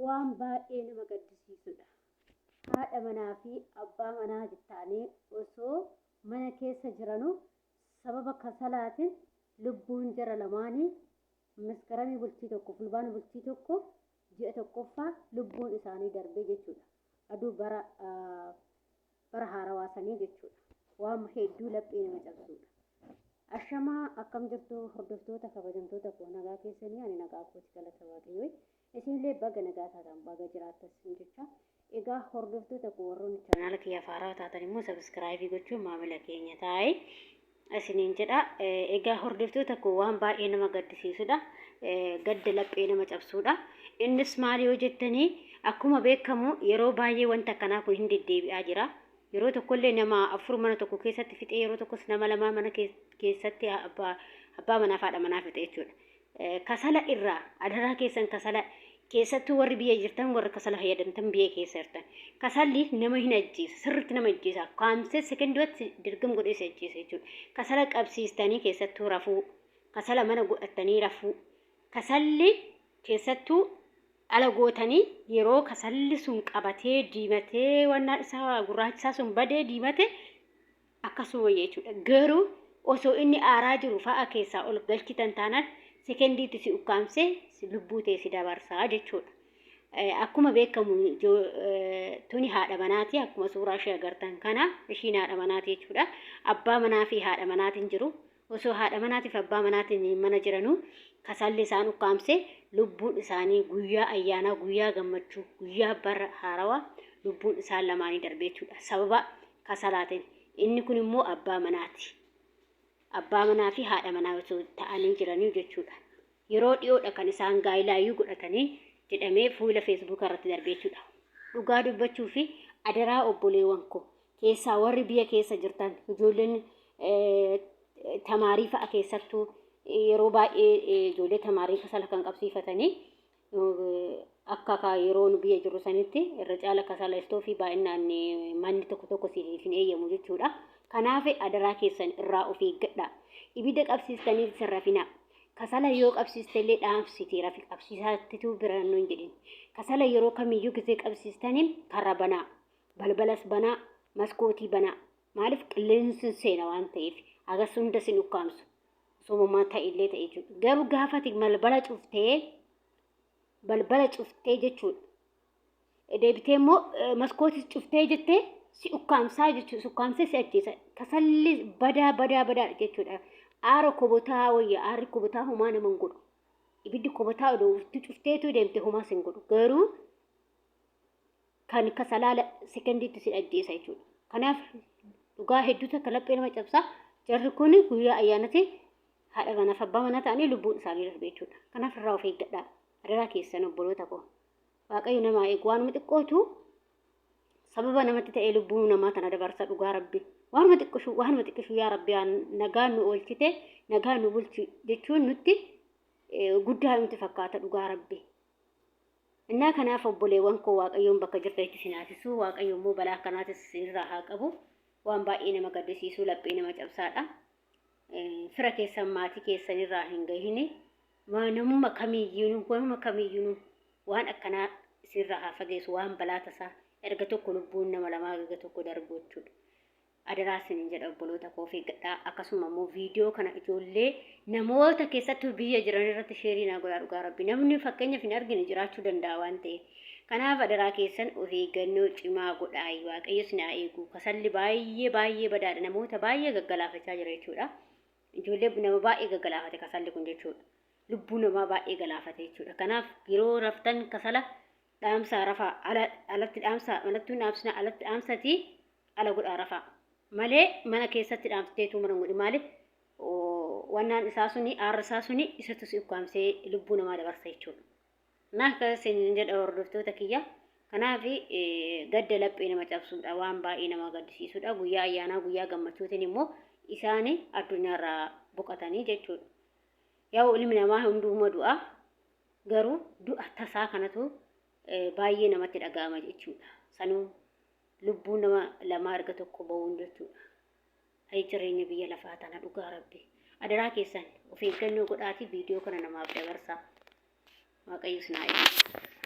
waan baay'ee nama gaddisiisudha. Haadha manaa fi abbaa manaa jettanii osoo mana keessa jiranuu sababa kasalaatiin lubbuun jara lamaanii maskaranii bultii tokko fulbaana bultii tokko ji'a tokkoffaa lubbuun isaanii darbee jechuudha. Aduu bara haarawaasanii jechuudha. Waan hedduu laphee nama cabsuudha. Ashamaa akkam jirtu hordoftoota kabajamtoota koo nagaa keessanii ani nagaa kooti galata waaqayyoo. Isinillee baga nagaa taatan baga jiraattan jecha. Egaa hordoftoota koo warroonni chanaala kiyya faaraa taatan immoo sabskraayibii gochuun maamila keenya taa'ee isiniin jedha. Egaa hordoftoota koo waan baay'ee nama gaddisiisudha. Gadda laphee nama cabsuudha. Innis maal yoo jettanii akkuma beekamu yeroo baay'ee wanta kanaa kun hin deddeebi'aa jira. Yeroo tokkollee nama afur mana tokko keessatti fixee yeroo tokkos nama lama mana keessatti abbaa manaa fi haadha manaa fixee jechuudha. Kasala irraa adaraa keessan kasala keessattuu warri biyya jirtan warri kasala fayyadamtan biyya keessa jirtan. Kasalli nama hin ajjeesa sirriitti nama ajjeesa. Kaamsee sekondiiwwatti dirgam godhee si ajjeesa jechuudha. Kasala qabsiistanii keessattuu rafuu kasala mana godhatanii rafuu kasalli keessattuu ala gootanii yeroo kasalli sun qabatee diimatee wannaan isaa gurraachisaa sun badee diimate akkasuma jechuudha. Garuu osoo inni aaraa jiru fa'a keessaa ol galchitan taanaan sekondiitti si ukkaamsee lubbuu ta'e si dabarsaa jechuudha. Akkuma beekamu tuni haadha manaati akkuma suuraa ishee agartan kana ishiin haadha manaati jechuudha. Abbaa manaa fi haadha manaatiin jiru. Osoo haadha manaatii fi abbaa manaatiin mana jiranuu kasalli isaan ukkaamsee lubbuun isaanii guyyaa ayyaanaa guyyaa gammachuu guyyaa bara haarawaa lubbuun isaan lamaanii darbee jechuudha. Sababa kasalaatiin inni kun immoo abbaa manaati. Abbaa manaa fi haadha manaa osoo ta'anii jiranii jechuudha. Yeroo dhiyoodha kan isaan gaa'ilaayyuu godhatanii jedhamee fuula feesbuuk irratti darbee jechuudha. Dhugaa dubbachuu fi adaraa obboleewwan koo keessaa warri biyya keessa jirtan ijoolleen tamaarii fa'a keessattuu yeroo baay'ee ijoollee tamaarii kasala kan qabsiifatanii akka yeroo nu biyya jiru sanitti irra caala kasala istoofii baay'inaan manni tokko siif hin eeyyamu jechuudha. Kanaaf adaraa keessan irraa of eeggadhaa. Ibidda qabsiistanii sirrafinaa. Kasala yoo qabsiistellee dhaamsitee rafi qabsiisaattituu biraan hin jedhin. Kasala yeroo kamiyyuu gisee qabsiistanii karra banaa, balbalas banaa, maskootii banaa. Maaliif qilleensi seena waan ta'eef agas hunda sin ukkaamsu. Soomammaa ta'illee ta'e jechuudha. Garuu gaafati balbala cuftee jechuudha. Deebitee immoo maskootii cuftee jettee si ukkaamsaa jechuudha. Si ukkaamsee si ajjeesa. Kasalli badaa jechuudha. Aara kobotaa wayya aarri kobotaa homaa nama hin godhu. Ibiddi kobotaa odoo itti cufteetu deemte homaa sin godhu. Garuu kan kasalaa sekondiitti si ajjeesa jechuudha. Kanaaf dhugaa hedduutu akka laphee nama cabsaa. Jarri kun guyyaa ayyaanatti haadha manaa fi abbaa manaa ta'anii lubbuun isaanii darbee jechuudha. Kanaaf irraa of eeggadhaa. Adaraa keessan obboloota koo. Waaqayyo namaa eegu waanuma xiqqootu sababa namatti ta'ee lubbuu namaa tana dabarsa dhugaa rabbi. Waanuma xiqqishu yaa rabbi nagaan nu oolchite nagaan nu bulchi jechuun nutti guddaa nutti fakkaata dhugaa rabbi. Innaa kanaaf obboleewwan koo waaqayyoon bakka jirtanitti sinaasisuu waaqayyo immoo balaa kanaatis irraa haa qabu. Waan baay'ee nama gaddisiisuu laphee nama cabsaadha. Fira keessan maatii keessan irraa hin gahini. Namuma kamiyyuu waan akkanaa sirraa haa fageessu waan balaa tasaa erga tokko lubbuun nama lamaa erga tokko darbu jechuudha. Adaraa sinin jedha obboloota koo of eeggadhaa. Akkasuma immoo viidiyoo kana ijoollee namoota keessattuu biyya jiran irratti sheerii naa godhaa dhugaa rabbi. Namni fakkeenyaaf hin argine jiraachuu danda'a waan ta'eef. Kanaaf adaraa keessan of eeggannoo cimaa godhaa. Waaqayyo sinaa eegu. Kasalli baay'ee badaadha. Namoota baay'ee gaggalaafachaa jira jechuudha. Ijoollee nama baay'ee gaggalaafate kasalli kun jechuudha. Lubbuu namaa baay'ee galaafate jechuudha. Kanaaf yeroo raftan kasala dhaamsaa rafaa alatti dhaamsaa malattuu dhaamsina alatti dhaamsatii ala godhaa rafaa. Malee mana keessatti dhaamsiteetu mana godhi maaliif wannaan isaa suni aarri isaa suni isatti si ukkaamsee lubbuu namaa dabarsa jechuudha. Naaf kasin jedha hordoftoota kiyya. Kanaaf gadda laphee nama cabsuudha waan baay'ee nama gaddisiisuudha. Guyyaa ayyaanaa guyyaa gammachuutiin immoo isaanii addunyaarraa boqotanii jechuudha. Yaa ilmi namaa hundumaa du'a garuu du'a tasaa kanatu baay'ee namatti dhaga'ama jechuudha. Sanuu lubbuu nama lamaa erga tokko ba'uun jechuudha. Hayi jireenya biyya lafaa tana dhugaa rabbi. Adaraa keessan of eeggannoo godhaatii viidiyoo kana namaaf dabarsaa. Waaqayyo sinaa eegu.